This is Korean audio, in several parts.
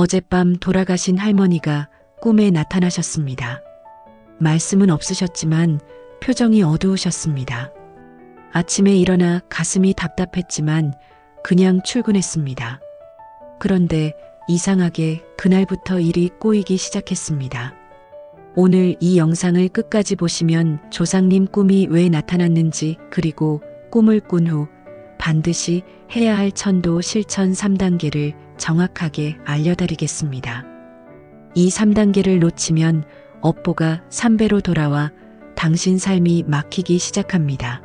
어젯밤 돌아가신 할머니가 꿈에 나타나셨습니다. 말씀은 없으셨지만 표정이 어두우셨습니다. 아침에 일어나 가슴이 답답했지만 그냥 출근했습니다. 그런데 이상하게 그날부터 일이 꼬이기 시작했습니다. 오늘 이 영상을 끝까지 보시면 조상님 꿈이 왜 나타났는지, 그리고 꿈을 꾼 후 반드시 해야 할 천도 실천 3단계를 정확하게 알려드리겠습니다. 이 3단계를 놓치면 업보가 3배로 돌아와 당신 삶이 막히기 시작합니다.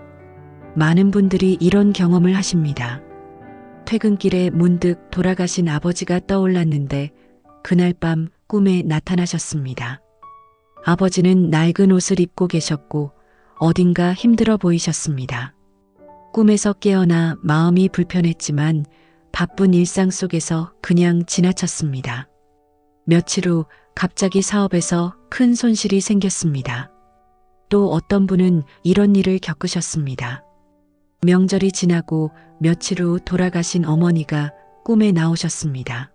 많은 분들이 이런 경험을 하십니다. 퇴근길에 문득 돌아가신 아버지가 떠올랐는데 그날 밤 꿈에 나타나셨습니다. 아버지는 낡은 옷을 입고 계셨고 어딘가 힘들어 보이셨습니다. 꿈에서 깨어나 마음이 불편했지만 바쁜 일상 속에서 그냥 지나쳤습니다. 며칠 후 갑자기 사업에서 큰 손실이 생겼습니다. 또 어떤 분은 이런 일을 겪으셨습니다. 명절이 지나고 며칠 후 돌아가신 어머니가 꿈에 나오셨습니다.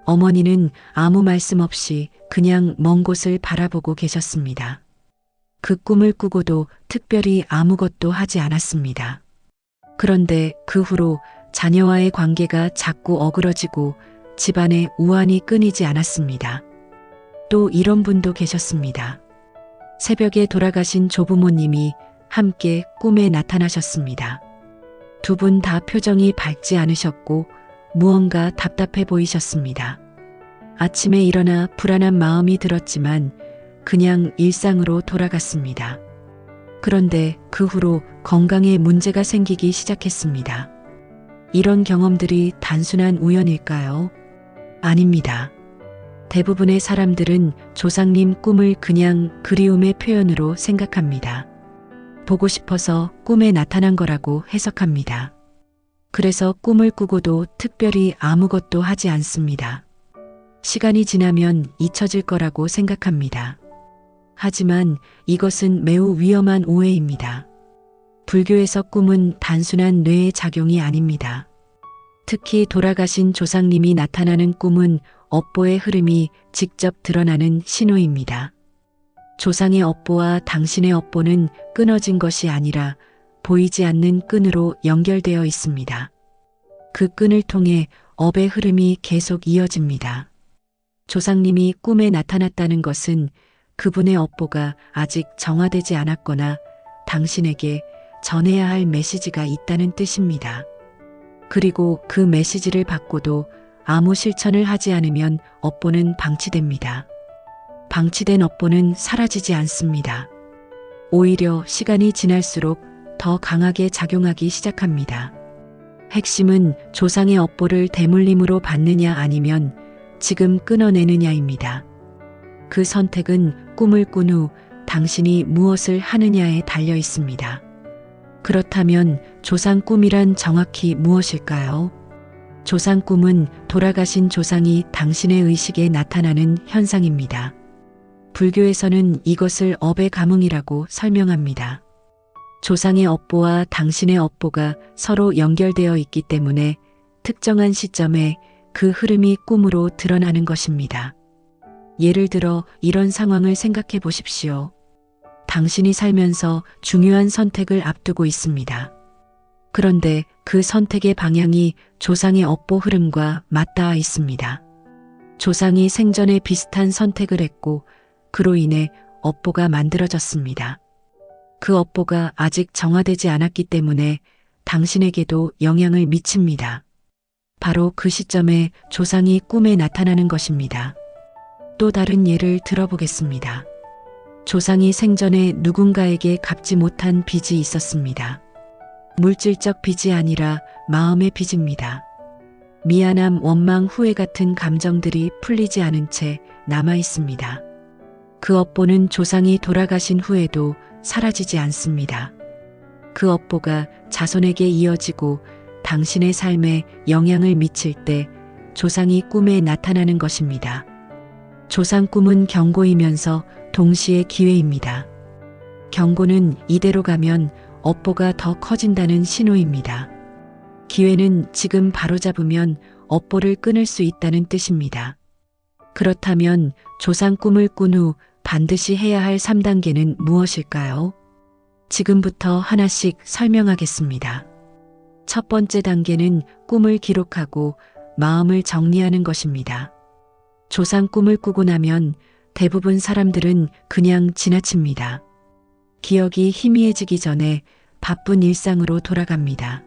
어머니는 아무 말씀 없이 그냥 먼 곳을 바라보고 계셨습니다. 그 꿈을 꾸고도 특별히 아무것도 하지 않았습니다. 그런데 그 후로 자녀와의 관계가 자꾸 어그러지고 집안에 우환이 끊이지 않았습니다. 또 이런 분도 계셨습니다. 새벽에 돌아가신 조부모님이 함께 꿈에 나타나셨습니다. 두 분 다 표정이 밝지 않으셨고 무언가 답답해 보이셨습니다. 아침에 일어나 불안한 마음이 들었지만 그냥 일상으로 돌아갔습니다. 그런데 그 후로 건강에 문제가 생기기 시작했습니다. 이런 경험들이 단순한 우연일까요? 아닙니다. 대부분의 사람들은 조상님 꿈을 그냥 그리움의 표현으로 생각합니다. 보고 싶어서 꿈에 나타난 거라고 해석합니다. 그래서 꿈을 꾸고도 특별히 아무것도 하지 않습니다. 시간이 지나면 잊혀질 거라고 생각합니다. 하지만 이것은 매우 위험한 오해입니다. 불교에서 꿈은 단순한 뇌의 작용이 아닙니다. 특히 돌아가신 조상님이 나타나는 꿈은 업보의 흐름이 직접 드러나는 신호입니다. 조상의 업보와 당신의 업보는 끊어진 것이 아니라 보이지 않는 끈으로 연결되어 있습니다. 그 끈을 통해 업의 흐름이 계속 이어집니다. 조상님이 꿈에 나타났다는 것은 그분의 업보가 아직 정화되지 않았거나 당신에게 전해야 할 메시지가 있다는 뜻입니다. 그리고 그 메시지를 받고도 아무 실천을 하지 않으면 업보는 방치됩니다. 방치된 업보는 사라지지 않습니다. 오히려 시간이 지날수록 더 강하게 작용하기 시작합니다. 핵심은 조상의 업보를 대물림으로 받느냐 아니면 지금 끊어내느냐입니다. 그 선택은 꿈을 꾼 후 당신이 무엇을 하느냐에 달려 있습니다. 그렇다면 조상 꿈이란 정확히 무엇일까요? 조상 꿈은 돌아가신 조상이 당신의 의식에 나타나는 현상입니다. 불교에서는 이것을 업의 감흥이라고 설명합니다. 조상의 업보와 당신의 업보가 서로 연결되어 있기 때문에 특정한 시점에 그 흐름이 꿈으로 드러나는 것입니다. 예를 들어 이런 상황을 생각해 보십시오. 당신이 살면서 중요한 선택을 앞두고 있습니다. 그런데 그 선택의 방향이 조상의 업보 흐름과 맞닿아 있습니다. 조상이 생전에 비슷한 선택을 했고 그로 인해 업보가 만들어졌습니다. 그 업보가 아직 정화되지 않았기 때문에 당신에게도 영향을 미칩니다. 바로 그 시점에 조상이 꿈에 나타나는 것입니다. 또 다른 예를 들어보겠습니다. 조상이 생전에 누군가에게 갚지 못한 빚이 있었습니다. 물질적 빚이 아니라 마음의 빚입니다. 미안함, 원망, 후회 같은 감정들이 풀리지 않은 채 남아 있습니다. 그 업보는 조상이 돌아가신 후에도 사라지지 않습니다. 그 업보가 자손에게 이어지고 당신의 삶에 영향을 미칠 때 조상이 꿈에 나타나는 것입니다. 조상 꿈은 경고이면서 동시에 기회입니다. 경고는 이대로 가면 업보가 더 커진다는 신호입니다. 기회는 지금 바로잡으면 업보를 끊을 수 있다는 뜻입니다. 그렇다면 조상 꿈을 꾼 후 반드시 해야 할 3단계는 무엇일까요? 지금부터 하나씩 설명하겠습니다. 첫 번째 단계는 꿈을 기록하고 마음을 정리하는 것입니다. 조상 꿈을 꾸고 나면 대부분 사람들은 그냥 지나칩니다. 기억이 희미해지기 전에 바쁜 일상으로 돌아갑니다.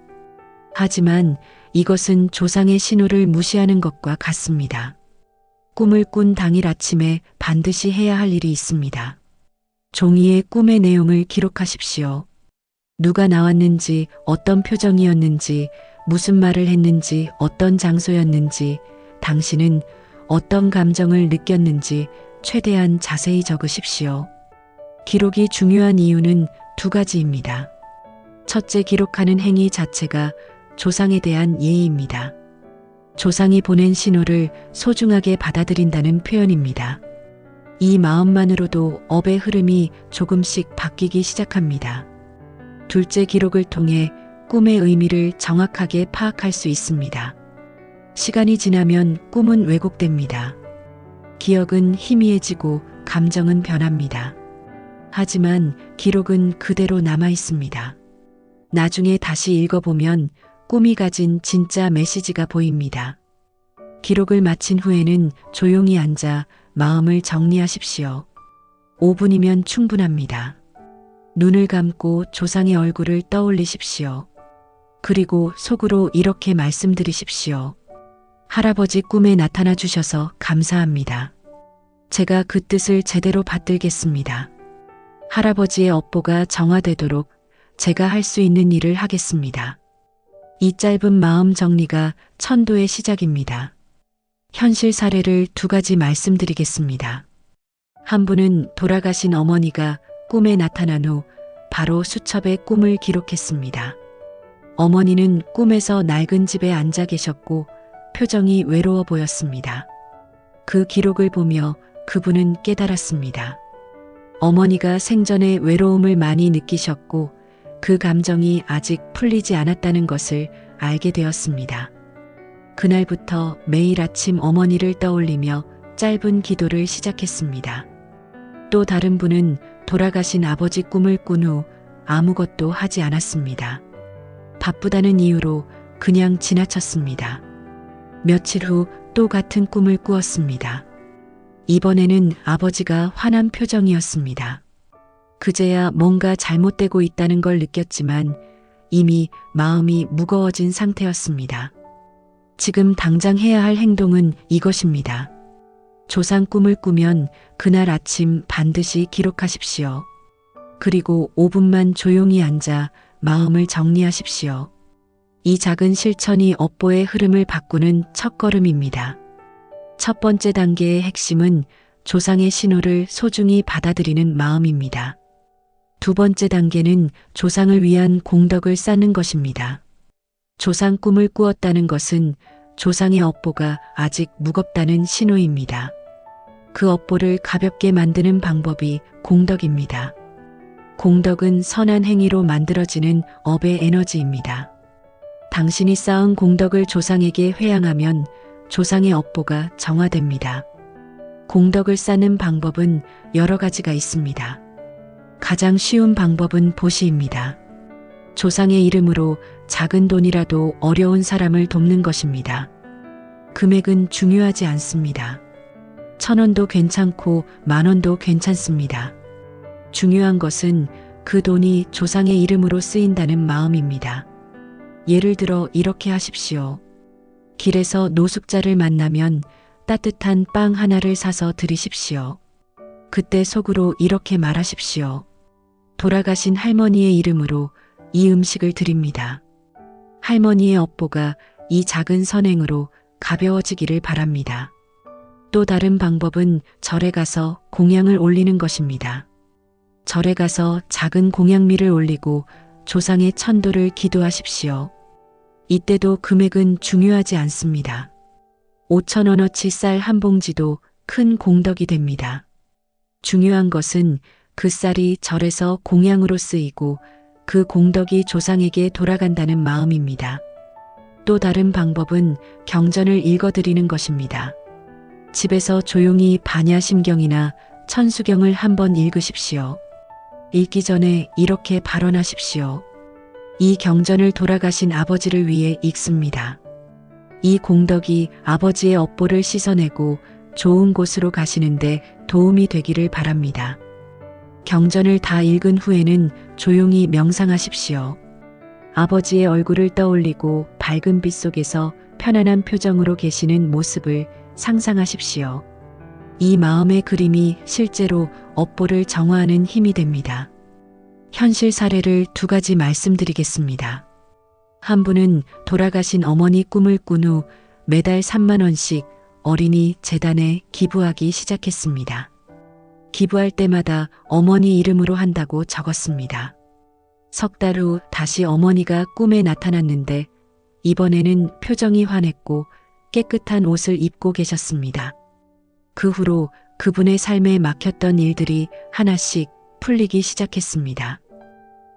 하지만 이것은 조상의 신호를 무시하는 것과 같습니다. 꿈을 꾼 당일 아침에 반드시 해야 할 일이 있습니다. 종이에 꿈의 내용을 기록하십시오. 누가 나왔는지, 어떤 표정이었는지, 무슨 말을 했는지, 어떤 장소였는지, 당신은 어떤 감정을 느꼈는지 최대한 자세히 적으십시오. 기록이 중요한 이유는 두 가지입니다. 첫째, 기록하는 행위 자체가 조상에 대한 예의입니다. 조상이 보낸 신호를 소중하게 받아들인다는 표현입니다. 이 마음만으로도 업의 흐름이 조금씩 바뀌기 시작합니다. 둘째, 기록을 통해 꿈의 의미를 정확하게 파악할 수 있습니다. 시간이 지나면 꿈은 왜곡됩니다. 기억은 희미해지고 감정은 변합니다. 하지만 기록은 그대로 남아 있습니다. 나중에 다시 읽어보면 꿈이 가진 진짜 메시지가 보입니다. 기록을 마친 후에는 조용히 앉아 마음을 정리하십시오. 5분이면 충분합니다. 눈을 감고 조상의 얼굴을 떠올리십시오. 그리고 속으로 이렇게 말씀드리십시오. 할아버지 꿈에 나타나 주셔서 감사합니다. 제가 그 뜻을 제대로 받들겠습니다. 할아버지의 업보가 정화되도록 제가 할 수 있는 일을 하겠습니다. 이 짧은 마음 정리가 천도의 시작입니다. 현실 사례를 두 가지 말씀드리겠습니다. 한 분은 돌아가신 어머니가 꿈에 나타난 후 바로 수첩에 꿈을 기록했습니다. 어머니는 꿈에서 낡은 집에 앉아 계셨고 표정이 외로워 보였습니다. 그 기록을 보며 그분은 깨달았습니다. 어머니가 생전에 외로움을 많이 느끼셨고 그 감정이 아직 풀리지 않았다는 것을 알게 되었습니다. 그날부터 매일 아침 어머니를 떠올리며 짧은 기도를 시작했습니다. 또 다른 분은 돌아가신 아버지 꿈을 꾼 후 아무것도 하지 않았습니다. 바쁘다는 이유로 그냥 지나쳤습니다. 며칠 후 또 같은 꿈을 꾸었습니다. 이번에는 아버지가 화난 표정이었습니다. 그제야 뭔가 잘못되고 있다는 걸 느꼈지만 이미 마음이 무거워진 상태였습니다. 지금 당장 해야 할 행동은 이것입니다. 조상 꿈을 꾸면 그날 아침 반드시 기록하십시오. 그리고 5분만 조용히 앉아 마음을 정리하십시오. 이 작은 실천이 업보의 흐름을 바꾸는 첫걸음입니다. 첫 번째 단계의 핵심은 조상의 신호를 소중히 받아들이는 마음입니다. 두 번째 단계는 조상을 위한 공덕을 쌓는 것입니다. 조상 꿈을 꾸었다는 것은 조상의 업보가 아직 무겁다는 신호입니다. 그 업보를 가볍게 만드는 방법이 공덕입니다. 공덕은 선한 행위로 만들어지는 업의 에너지입니다. 당신이 쌓은 공덕을 조상에게 회양하면 조상의 업보가 정화됩니다. 공덕을 쌓는 방법은 여러 가지가 있습니다. 가장 쉬운 방법은 보시입니다. 조상의 이름으로 작은 돈이라도 어려운 사람을 돕는 것입니다. 금액은 중요하지 않습니다. 1,000원도 괜찮고 10,000원도 괜찮습니다. 중요한 것은 그 돈이 조상의 이름으로 쓰인다는 마음입니다. 예를 들어 이렇게 하십시오. 길에서 노숙자를 만나면 따뜻한 빵 하나를 사서 드리십시오. 그때 속으로 이렇게 말하십시오. 돌아가신 할머니의 이름으로 이 음식을 드립니다. 할머니의 업보가 이 작은 선행으로 가벼워지기를 바랍니다. 또 다른 방법은 절에 가서 공양을 올리는 것입니다. 절에 가서 작은 공양미를 올리고 조상의 천도를 기도하십시오. 이때도 금액은 중요하지 않습니다. 5,000원어치 쌀 한 봉지도 큰 공덕이 됩니다. 중요한 것은 그 쌀이 절에서 공양으로 쓰이고 그 공덕이 조상에게 돌아간다는 마음입니다. 또 다른 방법은 경전을 읽어드리는 것입니다. 집에서 조용히 반야심경이나 천수경을 한번 읽으십시오. 읽기 전에 이렇게 발언하십시오. 이 경전을 돌아가신 아버지를 위해 읽습니다. 이 공덕이 아버지의 업보를 씻어내고 좋은 곳으로 가시는데 도움이 되기를 바랍니다. 경전을 다 읽은 후에는 조용히 명상하십시오. 아버지의 얼굴을 떠올리고 밝은 빛 속에서 편안한 표정으로 계시는 모습을 상상하십시오. 이 마음의 그림이 실제로 업보를 정화하는 힘이 됩니다. 현실 사례를 2가지 말씀드리겠습니다. 한 분은 돌아가신 어머니 꿈을 꾼 후 매달 3만 원씩 어린이 재단에 기부하기 시작했습니다. 기부할 때마다 어머니 이름으로 한다고 적었습니다. 석 달 후 다시 어머니가 꿈에 나타났는데 이번에는 표정이 환했고 깨끗한 옷을 입고 계셨습니다. 그 후로 그분의 삶에 막혔던 일들이 하나씩 풀리기 시작했습니다.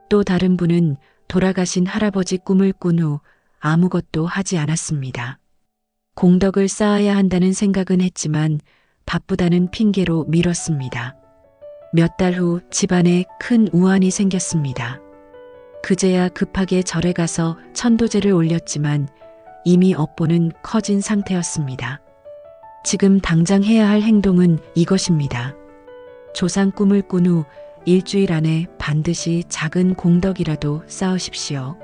또 다른 분은 돌아가신 할아버지 꿈을 꾼 후 아무것도 하지 않았습니다. 공덕을 쌓아야 한다는 생각은 했지만 바쁘다는 핑계로 미뤘습니다. 몇 달 후 집안에 큰 우환이 생겼습니다. 그제야 급하게 절에 가서 천도제를 올렸지만 이미 업보는 커진 상태였습니다. 지금 당장 해야 할 행동은 이것입니다. 조상 꿈을 꾼 후 일주일 안에 반드시 작은 공덕이라도 쌓으십시오.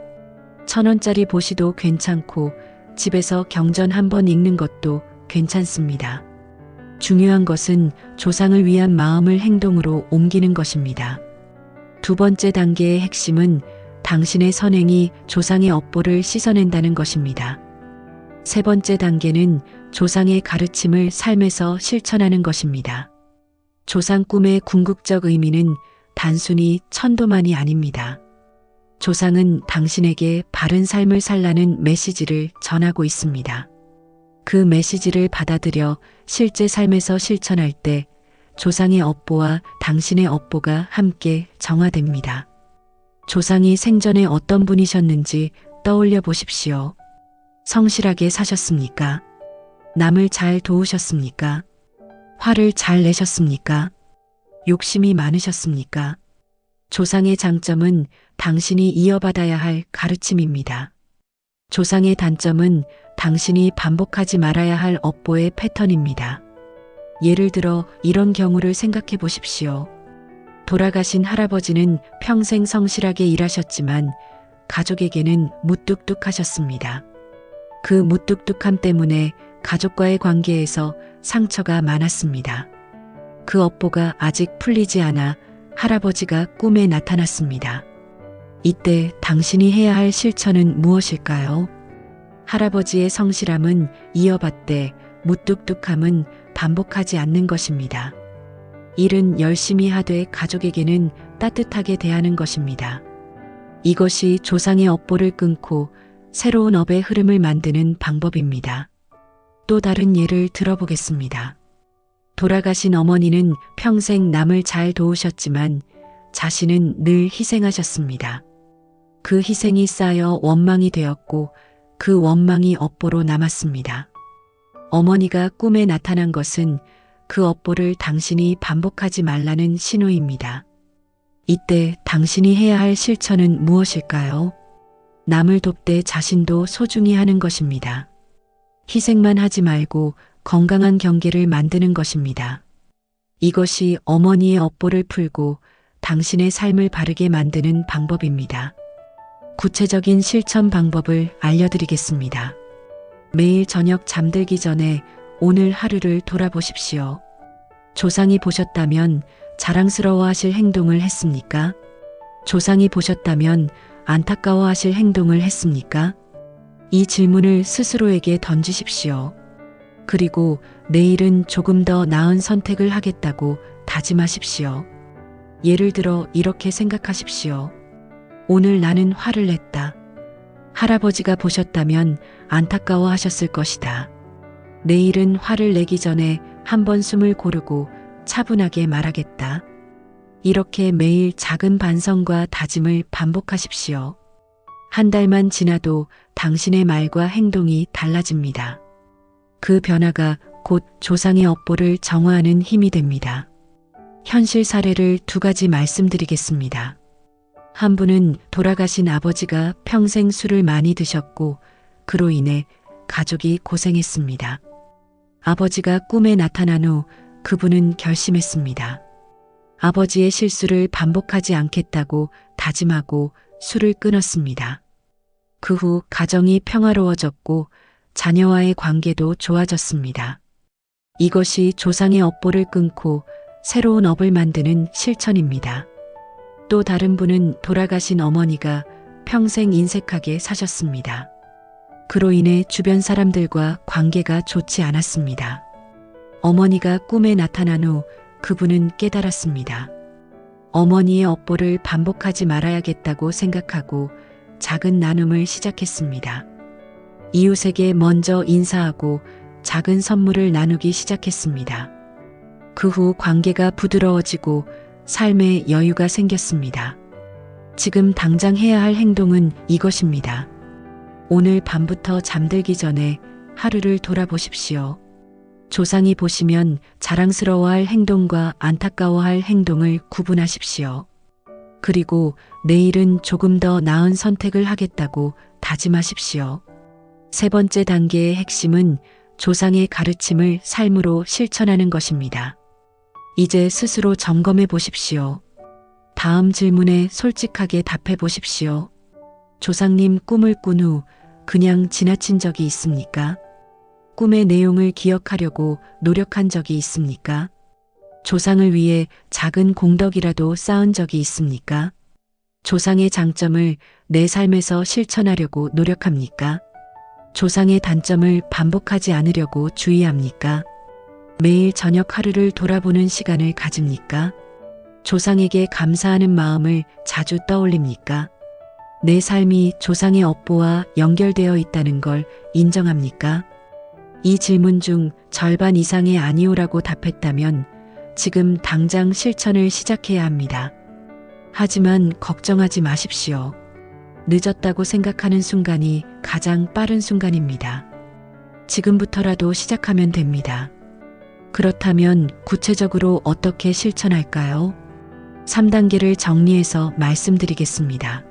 1,000원짜리 보시도 괜찮고 집에서 경전 한번 읽는 것도 괜찮습니다. 중요한 것은 조상을 위한 마음을 행동으로 옮기는 것입니다. 2번째 단계의 핵심은 당신의 선행이 조상의 업보를 씻어낸다는 것입니다. 3번째 단계는 조상의 가르침을 삶에서 실천하는 것입니다. 조상 꿈의 궁극적 의미는 단순히 천도만이 아닙니다. 조상은 당신에게 바른 삶을 살라는 메시지를 전하고 있습니다. 그 메시지를 받아들여 실제 삶에서 실천할 때 조상의 업보와 당신의 업보가 함께 정화됩니다. 조상이 생전에 어떤 분이셨는지 떠올려 보십시오. 성실하게 사셨습니까? 남을 잘 도우셨습니까? 화를 잘 내셨습니까? 욕심이 많으셨습니까? 조상의 장점은 당신이 이어받아야 할 가르침입니다. 조상의 단점은 당신이 반복하지 말아야 할 업보의 패턴입니다. 예를 들어 이런 경우를 생각해 보십시오. 돌아가신 할아버지는 평생 성실하게 일하셨지만 가족에게는 무뚝뚝하셨습니다. 그 무뚝뚝함 때문에 가족과의 관계에서 상처가 많았습니다. 그 업보가 아직 풀리지 않아 할아버지가 꿈에 나타났습니다. 이때 당신이 해야 할 실천은 무엇일까요? 할아버지의 성실함은 이어받되 무뚝뚝함은 반복하지 않는 것입니다. 일은 열심히 하되 가족에게는 따뜻하게 대하는 것입니다. 이것이 조상의 업보를 끊고 새로운 업의 흐름을 만드는 방법입니다. 또 다른 예를 들어보겠습니다. 돌아가신 어머니는 평생 남을 잘 도우셨지만 자신은 늘 희생하셨습니다. 그 희생이 쌓여 원망이 되었고 그 원망이 업보로 남았습니다. 어머니가 꿈에 나타난 것은 그 업보를 당신이 반복하지 말라는 신호입니다. 이때 당신이 해야 할 실천은 무엇일까요? 남을 돕되 자신도 소중히 하는 것입니다. 희생만 하지 말고 건강한 경계를 만드는 것입니다. 이것이 어머니의 업보를 풀고 당신의 삶을 바르게 만드는 방법입니다. 구체적인 실천 방법을 알려드리겠습니다. 매일 저녁 잠들기 전에 오늘 하루를 돌아보십시오. 조상이 보셨다면 자랑스러워하실 행동을 했습니까? 조상이 보셨다면 안타까워하실 행동을 했습니까? 이 질문을 스스로에게 던지십시오. 그리고 내일은 조금 더 나은 선택을 하겠다고 다짐하십시오. 예를 들어 이렇게 생각하십시오. 오늘 나는 화를 냈다. 할아버지가 보셨다면 안타까워하셨을 것이다. 내일은 화를 내기 전에 한번 숨을 고르고 차분하게 말하겠다. 이렇게 매일 작은 반성과 다짐을 반복하십시오. 한 달만 지나도 당신의 말과 행동이 달라집니다. 그 변화가 곧 조상의 업보를 정화하는 힘이 됩니다. 현실 사례를 두 가지 말씀드리겠습니다. 한 분은 돌아가신 아버지가 평생 술을 많이 드셨고 그로 인해 가족이 고생했습니다. 아버지가 꿈에 나타난 후 그분은 결심했습니다. 아버지의 실수를 반복하지 않겠다고 다짐하고 술을 끊었습니다. 그 후 가정이 평화로워졌고 자녀와의 관계도 좋아졌습니다. 이것이 조상의 업보를 끊고 새로운 업을 만드는 실천입니다. 또 다른 분은 돌아가신 어머니가 평생 인색하게 사셨습니다. 그로 인해 주변 사람들과 관계가 좋지 않았습니다. 어머니가 꿈에 나타난 후 그분은 깨달았습니다. 어머니의 업보를 반복하지 말아야겠다고 생각하고 작은 나눔을 시작했습니다. 이웃에게 먼저 인사하고 작은 선물을 나누기 시작했습니다. 그 후 관계가 부드러워지고 삶에 여유가 생겼습니다. 지금 당장 해야 할 행동은 이것입니다. 오늘 밤부터 잠들기 전에 하루를 돌아보십시오. 조상이 보시면 자랑스러워할 행동과 안타까워할 행동을 구분하십시오. 그리고 내일은 조금 더 나은 선택을 하겠다고 다짐하십시오. 세 번째 단계의 핵심은 조상의 가르침을 삶으로 실천하는 것입니다. 이제 스스로 점검해 보십시오. 다음 질문에 솔직하게 답해 보십시오. 조상님 꿈을 꾼 후 그냥 지나친 적이 있습니까? 꿈의 내용을 기억하려고 노력한 적이 있습니까? 조상을 위해 작은 공덕이라도 쌓은 적이 있습니까? 조상의 장점을 내 삶에서 실천하려고 노력합니까? 조상의 단점을 반복하지 않으려고 주의합니까? 매일 저녁 하루를 돌아보는 시간을 가집니까? 조상에게 감사하는 마음을 자주 떠올립니까? 내 삶이 조상의 업보와 연결되어 있다는 걸 인정합니까? 이 질문 중 절반 이상의 아니오라고 답했다면 지금 당장 실천을 시작해야 합니다. 하지만 걱정하지 마십시오. 늦었다고 생각하는 순간이 가장 빠른 순간입니다. 지금부터라도 시작하면 됩니다. 그렇다면 구체적으로 어떻게 실천할까요? 3단계를 정리해서 말씀드리겠습니다.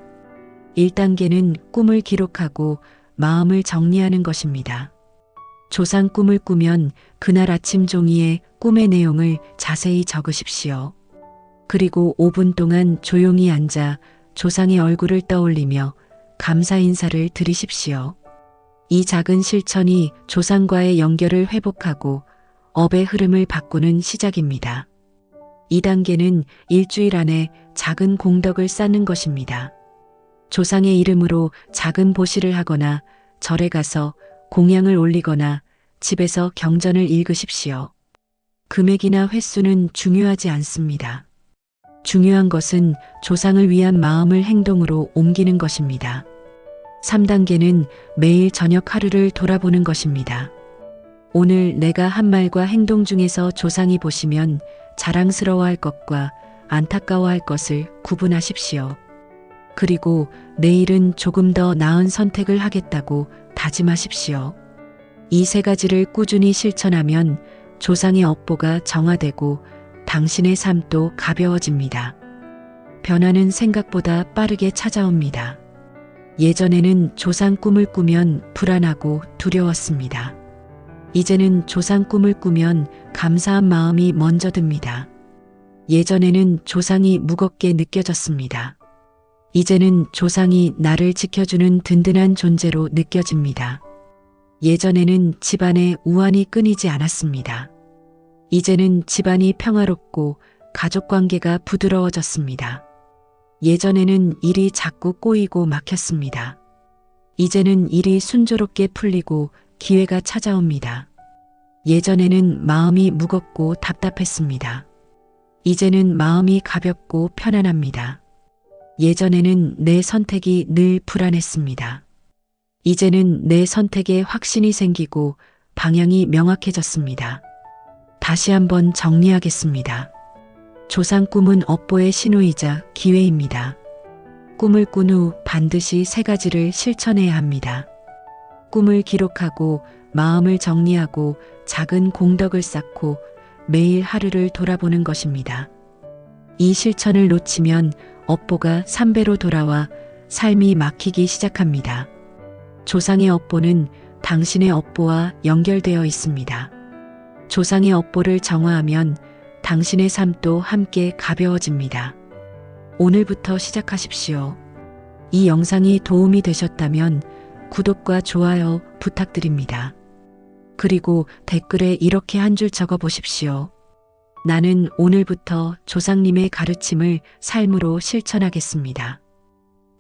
1단계는 꿈을 기록하고 마음을 정리하는 것입니다. 조상 꿈을 꾸면 그날 아침 종이에 꿈의 내용을 자세히 적으십시오. 그리고 5분 동안 조용히 앉아 조상의 얼굴을 떠올리며 감사 인사를 드리십시오. 이 작은 실천이 조상과의 연결을 회복하고 업의 흐름을 바꾸는 시작입니다. 2단계는 일주일 안에 작은 공덕을 쌓는 것입니다. 조상의 이름으로 작은 보시를 하거나 절에 가서 공양을 올리거나 집에서 경전을 읽으십시오. 금액이나 횟수는 중요하지 않습니다. 중요한 것은 조상을 위한 마음을 행동으로 옮기는 것입니다. 3단계는 매일 저녁 하루를 돌아보는 것입니다. 오늘 내가 한 말과 행동 중에서 조상이 보시면 자랑스러워할 것과 안타까워할 것을 구분하십시오. 그리고 내일은 조금 더 나은 선택을 하겠다고 다짐하십시오. 이 세 가지를 꾸준히 실천하면 조상의 업보가 정화되고 당신의 삶도 가벼워집니다. 변화는 생각보다 빠르게 찾아옵니다. 예전에는 조상 꿈을 꾸면 불안하고 두려웠습니다. 이제는 조상 꿈을 꾸면 감사한 마음이 먼저 듭니다. 예전에는 조상이 무겁게 느껴졌습니다. 이제는 조상이 나를 지켜주는 든든한 존재로 느껴집니다. 예전에는 집안에 우환이 끊이지 않았습니다. 이제는 집안이 평화롭고 가족 관계가 부드러워졌습니다. 예전에는 일이 자꾸 꼬이고 막혔습니다. 이제는 일이 순조롭게 풀리고 기회가 찾아옵니다. 예전에는 마음이 무겁고 답답했습니다. 이제는 마음이 가볍고 편안합니다. 예전에는 내 선택이 늘 불안했습니다. 이제는 내 선택에 확신이 생기고 방향이 명확해졌습니다. 다시 한번 정리하겠습니다. 조상 꿈은 업보의 신호이자 기회입니다. 꿈을 꾼 후 반드시 세 가지를 실천해야 합니다. 꿈을 기록하고 마음을 정리하고 작은 공덕을 쌓고 매일 하루를 돌아보는 것입니다. 이 실천을 놓치면 업보가 3배로 돌아와 삶이 막히기 시작합니다. 조상의 업보는 당신의 업보와 연결되어 있습니다. 조상의 업보를 정화하면 당신의 삶도 함께 가벼워집니다. 오늘부터 시작하십시오. 이 영상이 도움이 되셨다면 구독과 좋아요 부탁드립니다. 그리고 댓글에 이렇게 한 줄 적어 보십시오. 나는 오늘부터 조상님의 가르침을 삶으로 실천하겠습니다.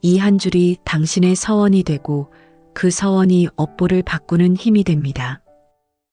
이 한 줄이 당신의 서원이 되고 그 서원이 업보를 바꾸는 힘이 됩니다.